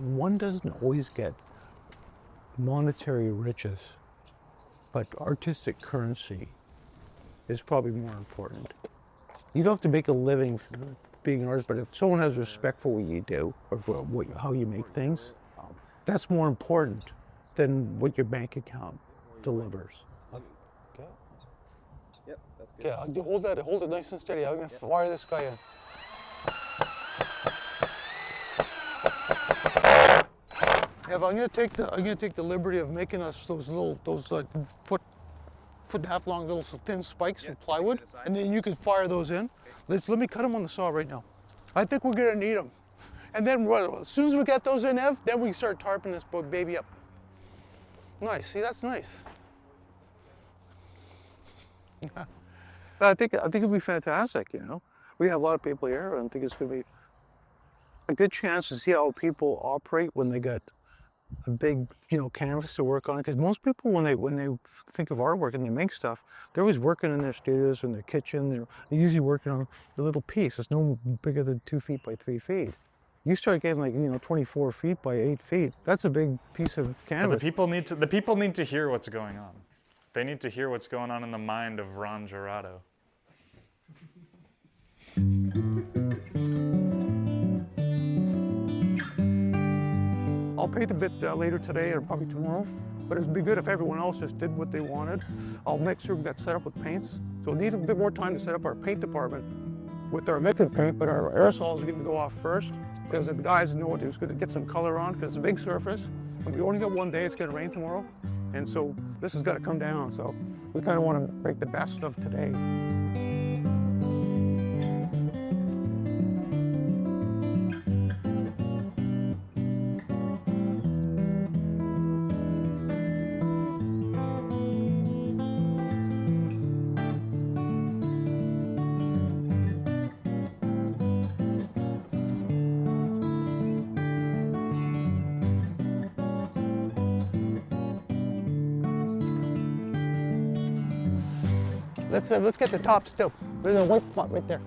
one doesn't always get monetary riches, but artistic currency is probably more important. You don't have to make a living being an artist, but if someone has respect for what you do or for how you make things, that's more important than what your bank account delivers. Okay. Yep, that's good. Okay, hold it nice and steady. I'm gonna wire this guy in. Yeah, but I'm gonna take the liberty of making us those like foot and a half long little thin spikes from plywood, and then you can fire those in. Let me cut them on the saw right now. I think we're gonna need them. And then as soon as we get those in, Ev, then we can start tarping this baby up. Nice, see, that's nice. I think it'll be fantastic, you know. We have a lot of people here, and I think it's gonna be a good chance to see how people operate when they get a big, canvas to work on. Because most people, when they think of artwork and they make stuff, they're always working in their studios or in their kitchen. They're usually working on a little piece. It's no bigger than 2 feet by 3 feet. You start getting like 24 feet by 8 feet. That's a big piece of canvas. But the people need to hear what's going on. They need to hear what's going on in the mind of Ron Girotto. I'll paint a bit later today or probably tomorrow, but it'd be good if everyone else just did what they wanted. I'll make sure we got set up with paints. So we'll need a bit more time to set up our paint department with our liquid paint, but our aerosols are going to go off first because the guys know it's going to get some color on because it's a big surface. And we only got one day, it's going to rain tomorrow. And so this has got to come down. So we kind of want to make the best of today. Let's get the top still. There's a white spot right there.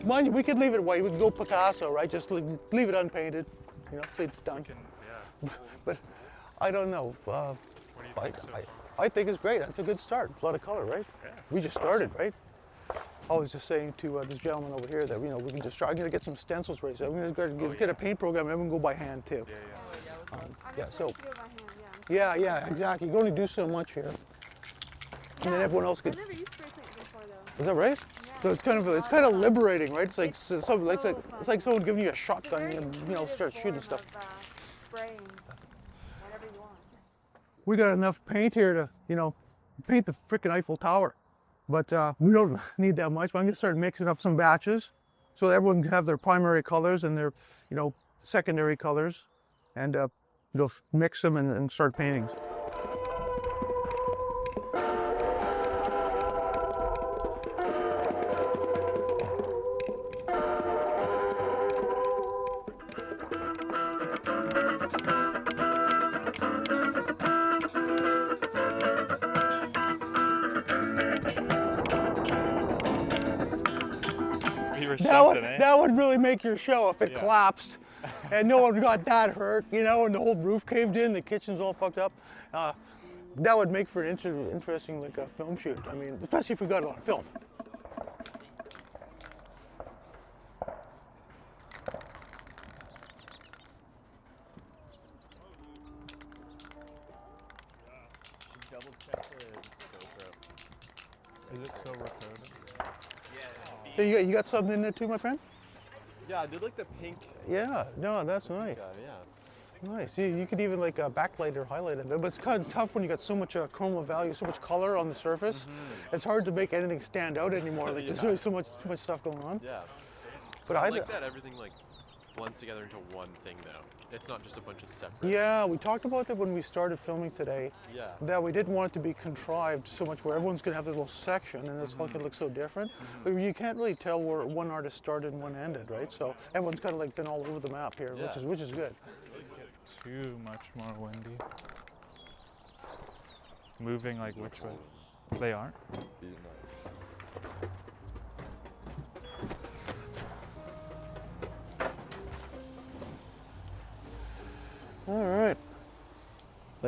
Mind you, we could leave it white. We could go Picasso, right? Just leave it unpainted. So it's done. But I don't know. What do you think so far? I think it's great. That's a good start. A lot of color, right? Yeah. We just started, right? I was just saying to this gentleman over here that we can just try. I'm gonna get some stencils ready. So I'm gonna get a paint program. And everyone go by hand too. Yeah, exactly. You can only do so much here. And then everyone else could. I never used spray paint before though. Is that right? Yeah. So it's kind of liberating, right? It's like someone giving you a shotgun and start shooting stuff. Spraying whatever you want. We got enough paint here to paint the frickin' Eiffel Tower, but we don't need that much. But I'm gonna start mixing up some batches so that everyone can have their primary colors and their secondary colors, and mix them and start painting. That would really make your show if it collapsed and no one got that hurt, and the whole roof caved in, the kitchen's all fucked up. That would make for an interesting film shoot. I mean, especially if we got it on film. Double check the GoPro. Is it still recording? So you got something in there too, my friend? Yeah, I did like the pink. Yeah, no, that's nice. Yeah. Nice. You could even backlight or highlight it, but it's kind of tough when you got so much chroma value, so much color on the surface. Mm-hmm. It's hard to make anything stand out anymore. There's really too much stuff going on. Yeah. But I like that everything blends together into one thing though. It's not just a bunch of separate. Yeah, we talked about that when we started filming today. Yeah. That we didn't want it to be contrived so much where everyone's gonna have this little section and it's going to look so different. But you can't really tell where one artist started and one ended, right? So everyone's kind of been all over the map here, which is good. Too much more windy. Moving which way? They aren't?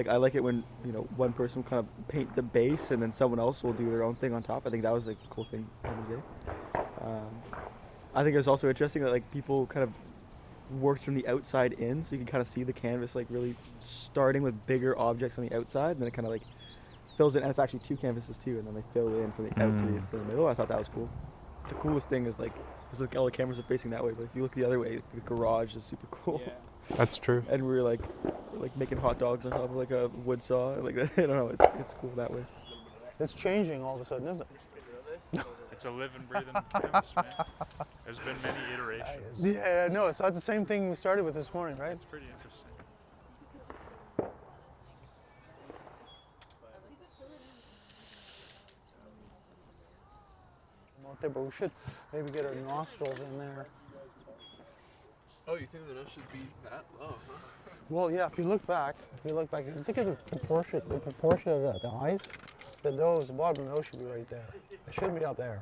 Like I like it when, you know, one person will kind of paint the base and then someone else will do their own thing on top. I think that was like a cool thing every day. I think it was also interesting that like people kind of worked from the outside in, so you can kind of see the canvas like really starting with bigger objects on the outside, and then it kind of like fills in. And it's actually two canvases too, and then they fill in from the out to the middle. I thought that was cool. The coolest thing is like all the cameras are facing that way, but if you look the other way, the garage is super cool. Yeah. That's true. And we're like making hot dogs on top of like a wood saw, like I don't know, it's cool that way. It's changing all of a sudden, isn't it? It's a living, breathing canvas, man. There's been many iterations. Yeah, no, it's not the same thing we started with this morning, right? It's pretty interesting. Out there, but we should maybe get our nostrils in there. Oh, you think that it should be that low, huh? Well, yeah. If you look back, you think of the proportion of the eyes. The nose, the bottom of the nose should be right there. It shouldn't be up there.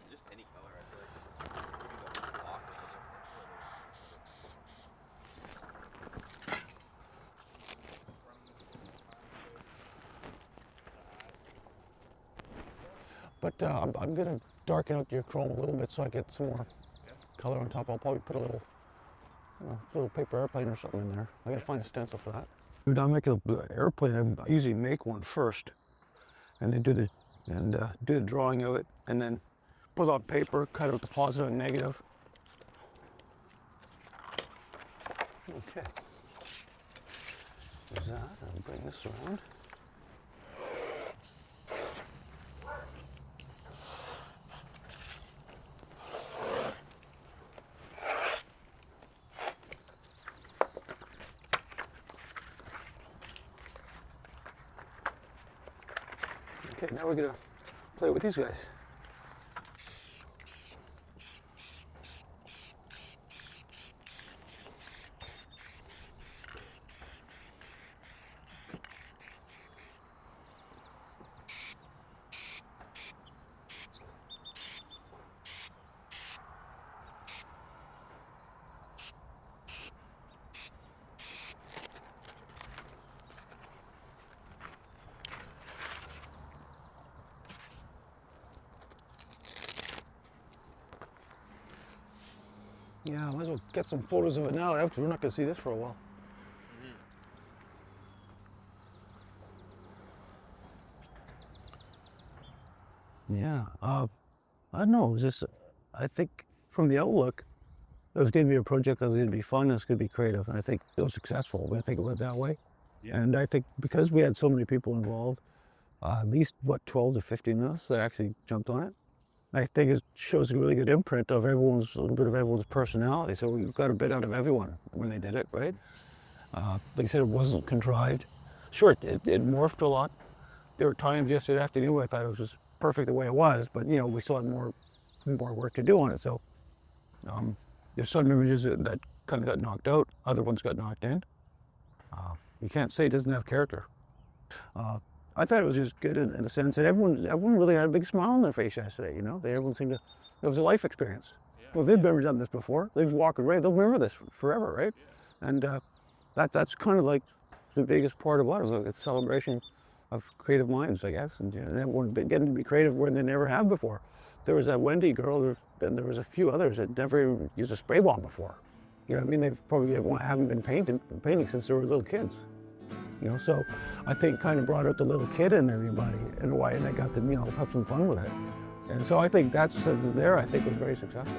Just any color, I feel like. You can go block But I'm gonna darken out your chrome a little bit so I get some more color on top. I'll probably put a little paper airplane or something in there. I gotta find a stencil for that. When I make an airplane, I usually make one first, and then do the drawing of it, and then put it on paper, cut out the positive and negative. Okay. There's that. I'll bring this around. Okay, now we're gonna play with these guys. Yeah, might as well get some photos of it now, because we're not going to see this for a while. Yeah, I don't know. It was just, I think from the outlook, it was going to be a project that was going to be fun, it was going to be creative, and I think it was successful. I think it went that way. Yeah. And I think because we had so many people involved, at least, 12 to 15 minutes that actually jumped on it. I think it shows a really good imprint of a little bit of everyone's personality. So we got a bit out of everyone when they did it, right? Like I said, it wasn't contrived. Sure, it morphed a lot. There were times yesterday afternoon where I thought it was just perfect the way it was, but you know, we still had more work to do on it. So there's some images that kind of got knocked out, other ones got knocked in. You can't say it doesn't have character. I thought it was just good in a sense that everyone really had a big smile on their face yesterday, you know? Everyone seemed to, it was a life experience. Yeah. Well, they've never done this before. They've walked away, they'll remember this forever, right? Yeah. And that's kind of like the biggest part about it. It's a celebration of creative minds, I guess, and everyone getting to be creative where they never have before. There was that Wendy girl, and there was a few others that never even used a spray bomb before. You know what I mean? They've probably haven't been painting since they were little kids. You know, so I think kind of brought out the little kid in everybody in a way, and they got to, you know, have some fun with it. And so I think that's there. I think was very successful.